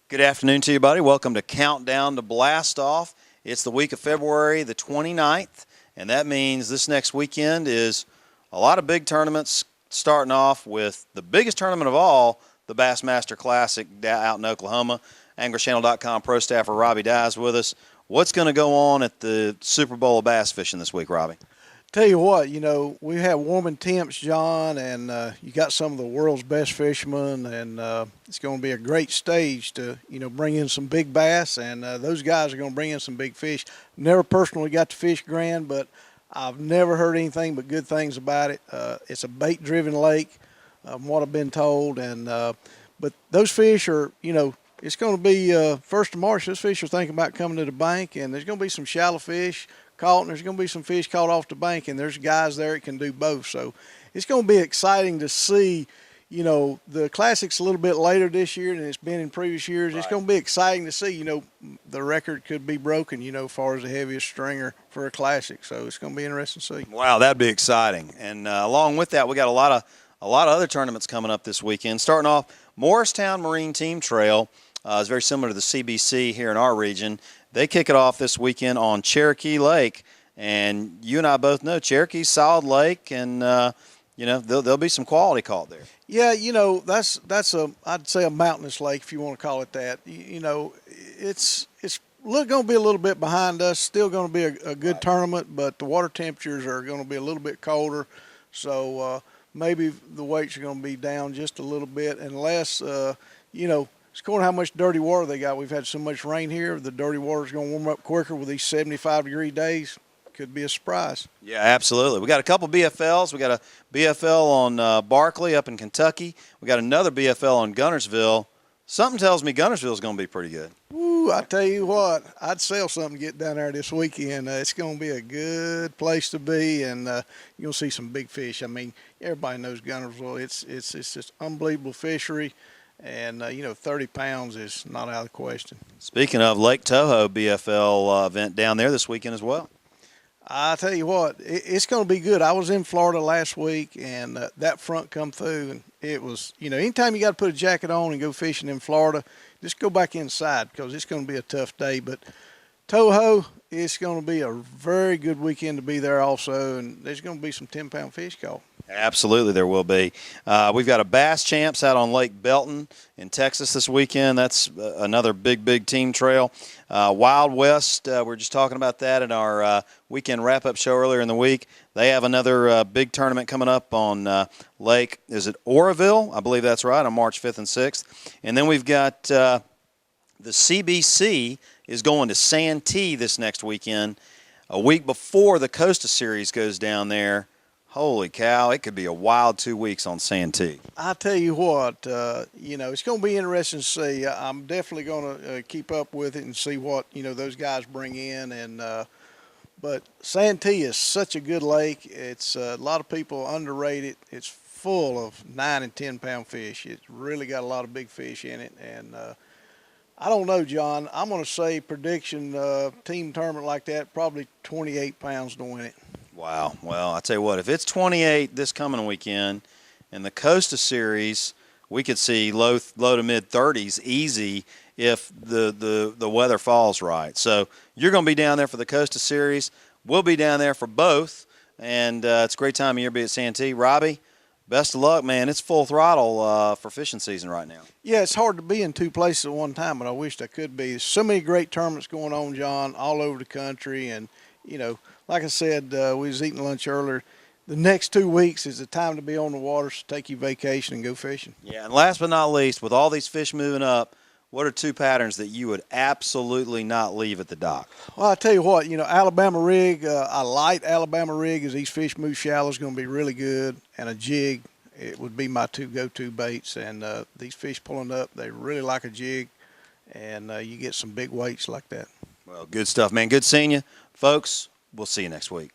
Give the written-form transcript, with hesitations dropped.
Good afternoon to you, buddy. Welcome to Countdown to Blast Off. It's the week of February the 29th, and that means this next weekend is a lot of big tournaments, starting off with the biggest tournament of all, the Bassmaster Classic out in Oklahoma. AnglerChannel.com pro staffer Robbie Dye is with us. What's going to go on at the Super Bowl of bass fishing this week, Robbie? Tell you what, we have warming temps, John, and you got some of the world's best fishermen, and it's going to be a great stage to, bring in some big bass, and those guys are going to bring in some big fish. Never personally got to fish Grand, but I've never heard anything but good things about it. It's a bait-driven lake, from what I've been told, and but those fish are, it's going to be 1st of March. Those fish are thinking about coming to the bank, and there's going to be some shallow fish caught, and there's going to be some fish caught off the bank, and there's guys there that can do both. So it's going to be exciting to see. The Classic's a little bit later this year than it's been in previous years. Right. It's going to be exciting to see. The record could be broken, as far as the heaviest stringer for a Classic. So it's going to be interesting to see. Wow, that'd be exciting. And along with that, we got a lot of other tournaments coming up this weekend. Starting off, Morristown Marine Team Trail is very similar to the CBC here in our region. They kick it off this weekend on Cherokee Lake, and you and I both know Cherokee's solid lake, and there'll be some quality caught there. Yeah, that's I'd say a mountainous lake, if you want to call it that. It's going to be a little bit behind us. Still going to be a good tournament, but the water temperatures are going to be a little bit colder, so maybe the weights are going to be down just a little bit, unless it's according to how much dirty water they got. We've had so much rain here. The dirty water's going to warm up quicker with these 75-degree days. Could be a surprise. Yeah, absolutely. We got a couple BFLs. We got a BFL on Barkley up in Kentucky. We got another BFL on Guntersville. Something tells me Guntersville's going to be pretty good. Ooh, I tell you what, I'd sell something to get down there this weekend. It's going to be a good place to be, and you'll see some big fish. I mean, everybody knows Guntersville. It's just unbelievable fishery. And, 30 pounds is not out of the question. Speaking of, Lake Toho BFL event down there this weekend as well. I tell you what, it's going to be good. I was in Florida last week, and that front come through, and it was, anytime you got to put a jacket on and go fishing in Florida, just go back inside because it's going to be a tough day. But Toho, it's going to be a very good weekend to be there also, and there's going to be some 10-pound fish caught. Absolutely, there will be. We've got a Bass Champs out on Lake Belton in Texas this weekend. That's another big team trail. Wild West, we were just talking about that in our weekend wrap-up show earlier in the week. They have another big tournament coming up on Lake, is it Oroville? I believe that's right, on March 5th and 6th. And then we've got the CBC is going to Santee this next weekend, a week before the Costa Series goes down there. Holy cow, it could be a wild 2 weeks on Santee. I tell you what, it's going to be interesting to see. I'm definitely going to keep up with it and see what, those guys bring in. And but Santee is such a good lake. It's a lot of people underrate it. It's full of 9 and 10-pound fish. It's really got a lot of big fish in it. And I don't know, John. I'm going to say prediction team tournament like that, probably 28 pounds to win it. Wow. Well, I tell you what, if it's 28 this coming weekend in the Costa Series, we could see low to mid 30s easy if the weather falls right. So you're going to be down there for the Costa Series. We'll be down there for both, and it's a great time of year to be at Santee. Robbie, best of luck, man. It's full throttle for fishing season right now. Yeah, it's hard to be in two places at one time, but I wished I could be. There's so many great tournaments going on, John, all over the country, and, like I said, we was eating lunch earlier. The next 2 weeks is the time to be on the water, so take your vacation and go fishing. Yeah, and last but not least, with all these fish moving up, what are 2 patterns that you would absolutely not leave at the dock? Well, I tell you what, Alabama rig, a light Alabama rig as these fish move shallow is going to be really good, and a jig, it would be my 2 go-to baits. And these fish pulling up, they really like a jig, and you get some big weights like that. Well, good stuff, man. Good seeing you. Folks, we'll see you next week.